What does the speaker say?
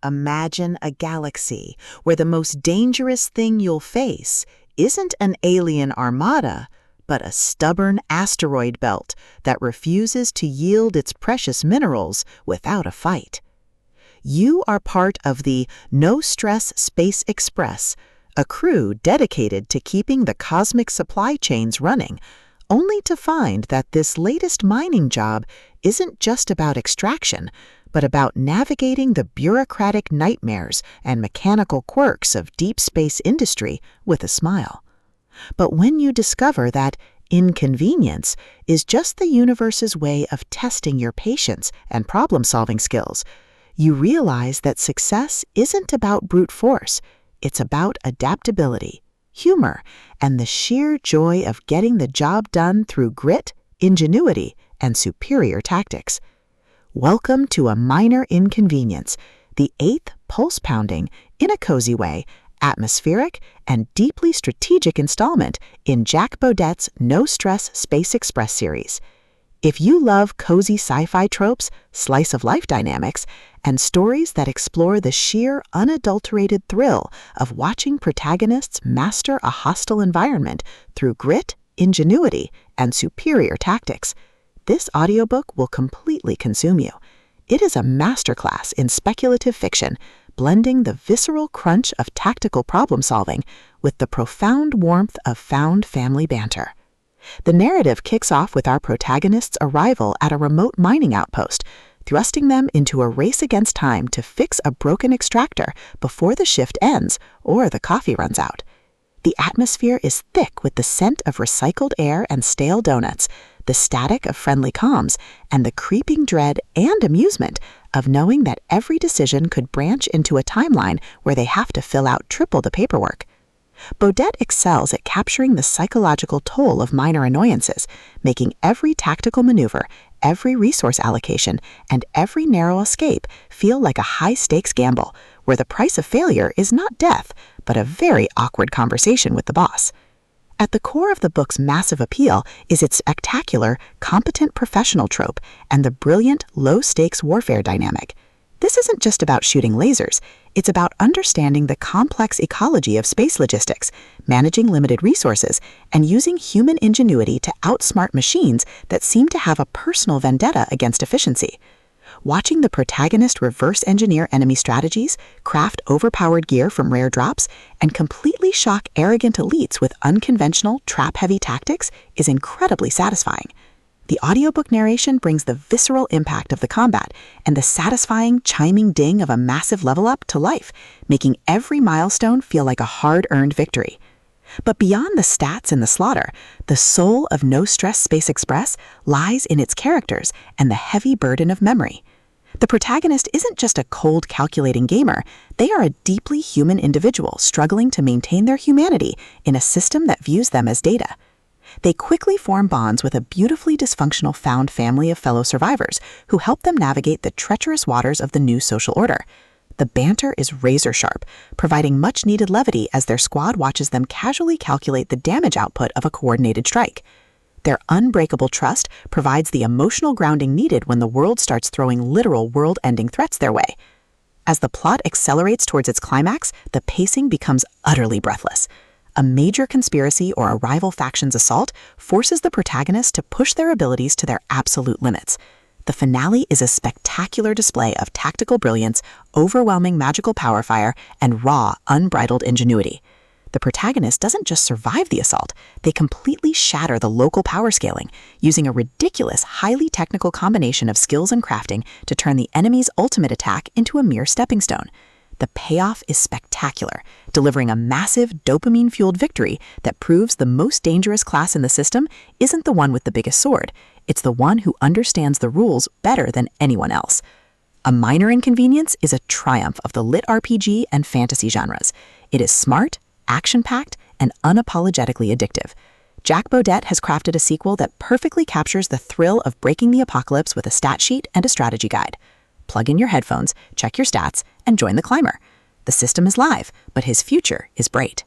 Imagine a galaxy where the most dangerous thing you'll face isn't an alien armada, but a stubborn asteroid belt that refuses to yield its precious minerals without a fight. You are part of the No Stress Space Express, a crew dedicated to keeping the cosmic supply chains running, only to find that this latest mining job isn't just about extraction, but about navigating the bureaucratic nightmares and mechanical quirks of deep space industry with a smile. But when you discover that inconvenience is just the universe's way of testing your patience and problem-solving skills, you realize that success isn't about brute force, it's about adaptability, humor, and the sheer joy of getting the job done through grit, ingenuity, and superior tactics. Welcome to A Miner Inconvenience, the 8th pulse-pounding, in a cozy way, atmospheric, and deeply strategic installment in Jack Bodett's No Stress Space Express series. If you love cozy sci-fi tropes, slice-of-life dynamics, and stories that explore the sheer, unadulterated thrill of watching protagonists master a hostile environment through grit, ingenuity, and superior tactics, this audiobook will completely consume you. It is a masterclass in speculative fiction, blending the visceral crunch of tactical problem-solving with the profound warmth of found family banter. The narrative kicks off with our protagonist's arrival at a remote mining outpost, thrusting them into a race against time to fix a broken extractor before the shift ends or the coffee runs out. The atmosphere is thick with the scent of recycled air and stale donuts, the static of friendly comms, and the creeping dread and amusement of knowing that every decision could branch into a timeline where they have to fill out triple the paperwork. Bodett excels at capturing the psychological toll of minor annoyances, making every tactical maneuver, every resource allocation, and every narrow escape feel like a high-stakes gamble, where the price of failure is not death, but a very awkward conversation with the boss. At the core of the book's massive appeal is its spectacular, competent professional trope and the brilliant, low-stakes warfare dynamic. This isn't just about shooting lasers, it's about understanding the complex ecology of space logistics, managing limited resources, and using human ingenuity to outsmart machines that seem to have a personal vendetta against efficiency. Watching the protagonist reverse engineer enemy strategies, craft overpowered gear from rare drops, and completely shock arrogant elites with unconventional, trap-heavy tactics is incredibly satisfying. The audiobook narration brings the visceral impact of the combat and the satisfying, chiming ding of a massive level up to life, making every milestone feel like a hard-earned victory. But beyond the stats and the slaughter, the soul of No Stress Space Express lies in its characters and the heavy burden of memory. The protagonist isn't just a cold, calculating gamer. They are a deeply human individual struggling to maintain their humanity in a system that views them as data. They quickly form bonds with a beautifully dysfunctional found family of fellow survivors who help them navigate the treacherous waters of the new social order. The banter is razor-sharp, providing much-needed levity as their squad watches them casually calculate the damage output of a coordinated strike. Their unbreakable trust provides the emotional grounding needed when the world starts throwing literal world-ending threats their way. As the plot accelerates towards its climax, the pacing becomes utterly breathless. A major conspiracy or a rival faction's assault forces the protagonist to push their abilities to their absolute limits. The finale is a spectacular display of tactical brilliance, overwhelming magical power fire, and raw, unbridled ingenuity. The protagonist doesn't just survive the assault, they completely shatter the local power scaling, using a ridiculous, highly technical combination of skills and crafting to turn the enemy's ultimate attack into a mere stepping stone. The payoff is spectacular, delivering a massive dopamine-fueled victory that proves the most dangerous class in the system isn't the one with the biggest sword, it's the one who understands the rules better than anyone else. A Miner Inconvenience is a triumph of the LitRPG and fantasy genres. It is smart, action-packed, and unapologetically addictive. Jack Bodett has crafted a sequel that perfectly captures the thrill of breaking the apocalypse with a stat sheet and a strategy guide. Plug in your headphones, check your stats, and join the climber. The system is live, but his future is bright.